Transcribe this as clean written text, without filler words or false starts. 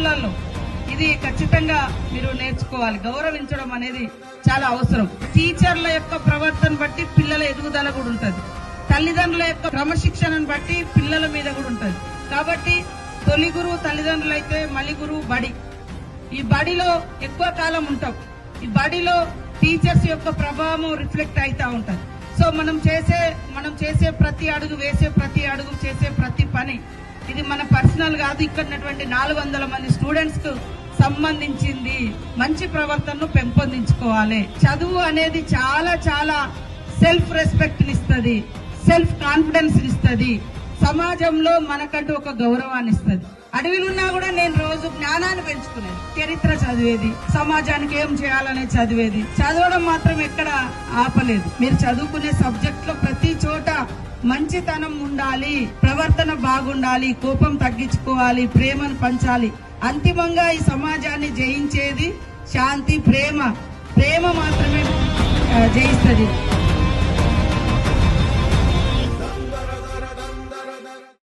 స్కూళ్ళల్లో ఇది ఖచ్చితంగా మీరు నేర్చుకోవాలి. గౌరవించడం అనేది చాలా అవసరం. టీచర్ల యొక్క ప్రవర్తన బట్టి పిల్లల ఎదుగుదల కూడా ఉంటుంది. తల్లిదండ్రుల యొక్క క్రమశిక్షణను బట్టి పిల్లల మీద కూడా ఉంటుంది. కాబట్టి తొలి గురువు తల్లిదండ్రులు అయితే మలి గురువు బడి. ఈ బడిలో ఎక్కువ కాలం ఉంటాం. ఈ బడిలో టీచర్స్ యొక్క ప్రభావం రిఫ్లెక్ట్ అవుతా ఉంటుంది. సో మనం చేసే ప్రతి అడుగు, వేసే ప్రతి అడుగు, చేసే ప్రతి పని ఇది మన పర్సనల్ కాదు. ఇక్కడ ఉన్నటువంటి 400 మంది స్టూడెంట్స్ కు సంబంధించింది. మంచి ప్రవర్తనను పెంపొందించుకోవాలి. చదువు అనేది చాలా చాలా సెల్ఫ్ రెస్పెక్ట్ ఇస్తుంది, సెల్ఫ్ కాన్ఫిడెన్స్ ఇస్తుంది, సమాజంలో మనకంటూ ఒక గౌరవాన్ని ఇస్తుంది. అడవిలో ఉన్నా కూడా నేను రోజు జ్ఞానాన్ని పెంచుకునేది, చరిత్ర చదివేది, సమాజానికి ఏం చేయాలనేది చదివేది. చదవడం మాత్రం ఎక్కడ ఆపలేదు. మీరు చదువుకునే సబ్జెక్ట్ లో ప్రతి చోట మంచితనం ఉండాలి, ప్రవర్తన బాగుండాలి, కోపం తగ్గించుకోవాలి, ప్రేమను పంచాలి. అంతిమంగా ఈ సమాజాన్ని జయించేది శాంతి, ప్రేమ మాత్రమే జయిస్తుంది.